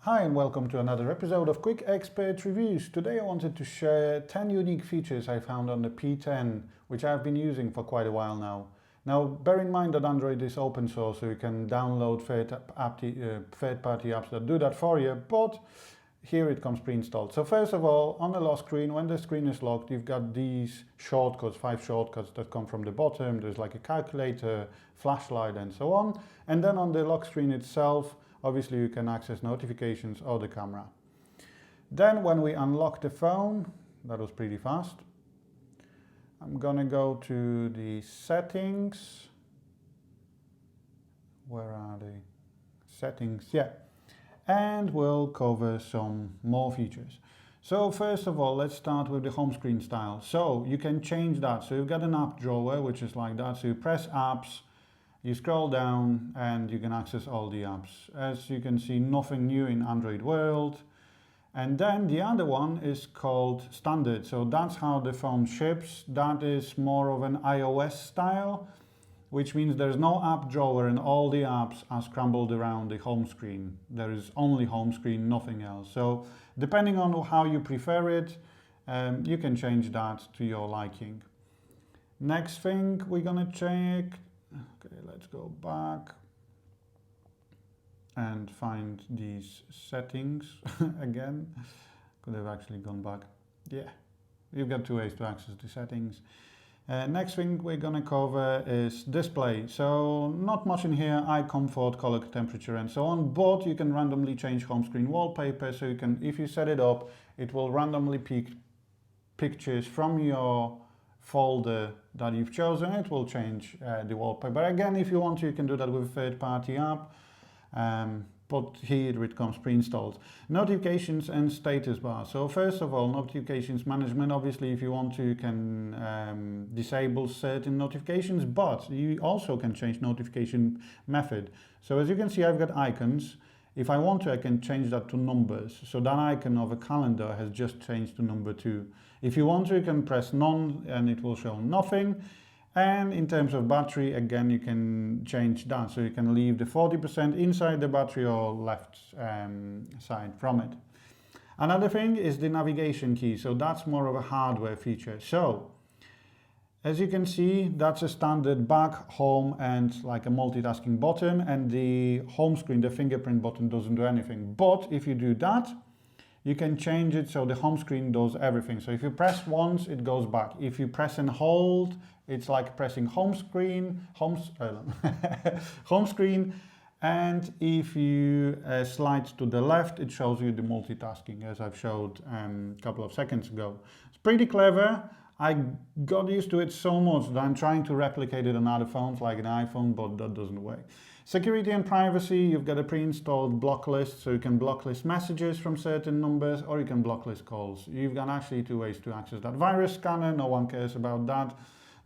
Hi and welcome to another episode of Quick Expert Reviews. Today I wanted to share 10 unique features I found on the P10, which I've been using for quite a while now. Now bear in mind that Android is open source, so you can download third-party apps that do that for you, but here it comes pre-installed. So first of all, on the lock screen, when the screen is locked, you've got these shortcuts, 5 shortcuts that come from the bottom. There's like a calculator, flashlight and so on. And then on the lock screen itself, obviously you can access notifications or the camera. Then when we unlock the phone, that was pretty fast. I'm gonna go to the settings. Where are they? Settings, yeah. And we'll cover some more features. So first of all, let's start with the home screen style. So you can change that. So you've got an app drawer, which is like that. So you press apps, you scroll down and you can access all the apps. As you can see, nothing new in Android world. And then the other one is called standard. So that's how the phone ships. That is more of an iOS style, which means there's no app drawer and all the apps are scrambled around the home screen. There is only home screen, nothing else. So depending on how you prefer it, you can change that to your liking. Next thing we're gonna check. Okay, let's go back and find these settings again. Could have actually gone back. Yeah, you've got two ways to access the settings. Next thing we're gonna cover is display. So not much in here, eye comfort, color temperature and so on, but you can randomly change home screen wallpaper. So you can, if you set it up, it will randomly pick pictures from your folder that you've chosen. It will change the wallpaper. Again, if you want to, you can do that with a third-party app, but here it comes pre-installed. Notifications and status bar. So first of all, notifications management. Obviously, if you want to, you can disable certain notifications, but you also can change notification method. So as you can see, I've got icons. If I want to, I can change that to numbers. So that icon of a calendar has just changed to number 2. If you want to, you can press none and it will show nothing. And in terms of battery, again, you can change that. So you can leave the 40% inside the battery or left side from it. Another thing is the navigation key. So that's more of a hardware feature. So as you can see, that's a standard back, home, and like a multitasking button. And the home screen, the fingerprint button, doesn't do anything. But if you do that, you can change it so the home screen does everything. So if you press once, it goes back. If you press and hold, it's like pressing home screen. And if you slide to the left, it shows you the multitasking, as I've showed a couple of seconds ago. It's pretty clever. I got used to it so much that I'm trying to replicate it on other phones like an iPhone, but that doesn't work. Security and privacy, you've got a pre-installed block list, so you can blocklist messages from certain numbers or you can blocklist calls. You've got actually 2 ways to access that. Virus scanner, no one cares about that.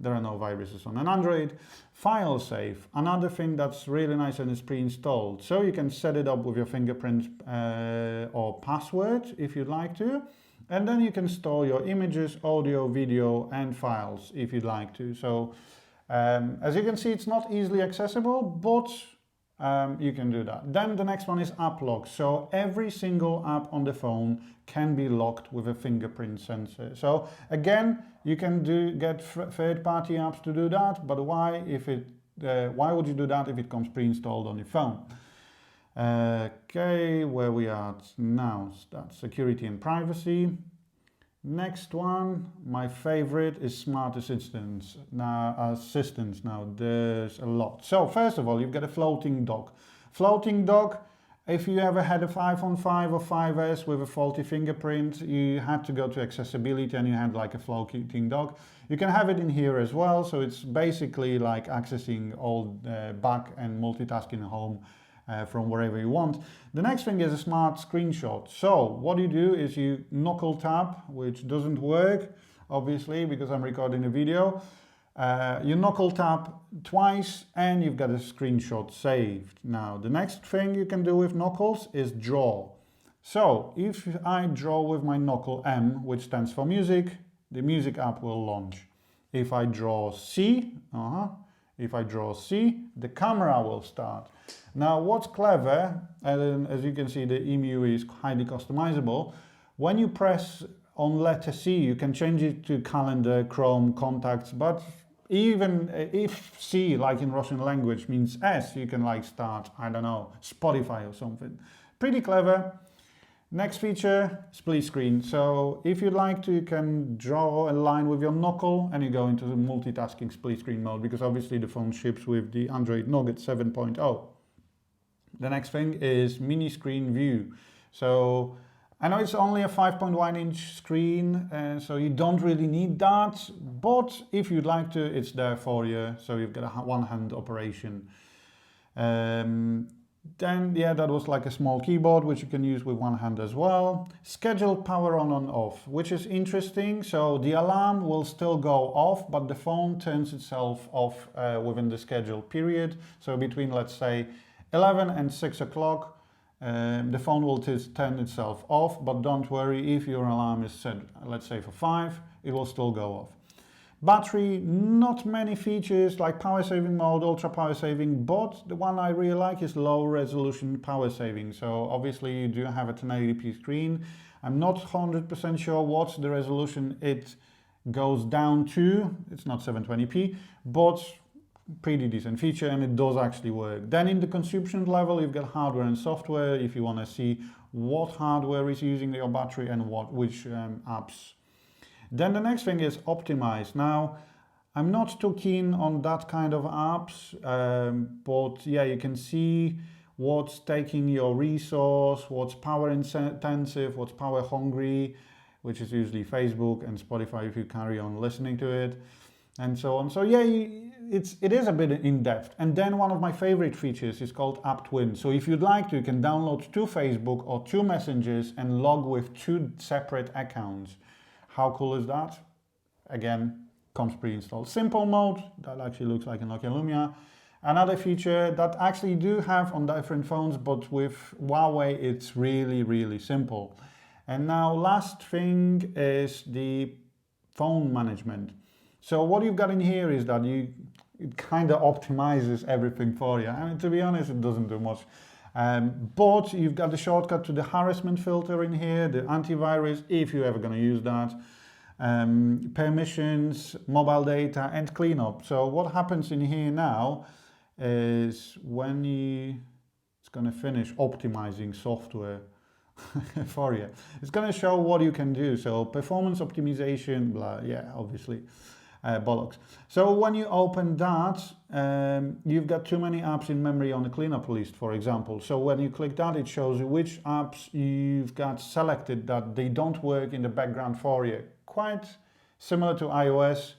There are no viruses on an Android. File save, another thing that's really nice and is pre-installed. So you can set it up with your fingerprint or password if you'd like to. And then you can store your images, audio, video, and files if you'd like to. So as you can see, it's not easily accessible, but you can do that. Then the next one is app lock. So every single app on the phone can be locked with a fingerprint sensor. So again, you can get third-party apps to do that, but why would you do that if it comes pre-installed on your phone? Okay, where we are now, that's security and privacy. Next one, my favorite, is smart assistants. Now, there's a lot. So first of all, you've got a floating dock. Floating dock, if you ever had a 5 on 5 or 5S with a faulty fingerprint, you had to go to accessibility and you had like a floating dock. You can have it in here as well. So it's basically like accessing all back and multitasking home from wherever you want. The next thing is a smart screenshot. So what you do is you knuckle tap, which doesn't work, obviously, because I'm recording a video. You knuckle tap twice and you've got a screenshot saved. Now, the next thing you can do with knuckles is draw. So if I draw with my knuckle M, which stands for music, the music app will launch. If I draw C, If I draw C, the camera will start. Now what's clever, and as you can see the EMU is highly customizable, when you press on letter C you can change it to calendar, Chrome, contacts, but even if C, like in Russian language, means S, you can like start, I don't know, Spotify or something. Pretty clever. Next feature, split screen. So if you'd like to, you can draw a line with your knuckle and you go into the multitasking split screen mode, because obviously the phone ships with the Android Nougat 7.0. The next thing is mini screen view. So I know it's only a 5.1-inch screen, so you don't really need that, but if you'd like to, it's there for you, so you've got a one-hand operation. Then, yeah, that was like a small keyboard, which you can use with one hand as well. Scheduled power on and off, which is interesting. So the alarm will still go off, but the phone turns itself off within the scheduled period. So between, let's say, 11 and 6 o'clock, the phone will turn itself off, but don't worry, if your alarm is set, let's say for 5, it will still go off. Battery, not many features like power saving mode, ultra power saving, but the one I really like is low resolution power saving. So obviously you do have a 1080p screen. I'm not 100% sure what's the resolution it goes down to. It's not 720p, but pretty decent feature, and it does actually work. Then in the consumption level, you've got hardware and software if you want to see what hardware is using your battery and which apps. Then the next thing is optimize. Now, I'm not too keen on that kind of apps, but yeah, you can see what's taking your resource, what's power intensive, what's power hungry, which is usually Facebook and Spotify if you carry on listening to it, and so on. So yeah, it is a bit in depth. And then one of my favorite features is called App Twin. So if you'd like to, you can download 2 Facebook or 2 messengers and log with 2 separate accounts. How cool is that? Again, comes pre-installed. Simple mode, that actually looks like a Nokia Lumia. Another feature that actually do have on different phones, but with Huawei it's really, really simple. And now last thing is the phone management. So what you've got in here is that it kind of optimizes everything for you. I mean, to be honest, it doesn't do much. But you've got the shortcut to the harassment filter in here, the antivirus, if you're ever going to use that, permissions, mobile data, and cleanup. So what happens in here now is when it's going to finish optimizing software for you, it's going to show what you can do. So performance optimization, blah, yeah, obviously. Bollocks. So when you open that, you've got too many apps in memory on the cleanup list, for example. So when you click that, it shows you which apps you've got selected that they don't work in the background for you. Quite similar to iOS,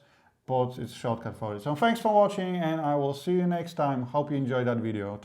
but it's a shortcut for it. So thanks for watching, and I will see you next time. Hope you enjoyed that video.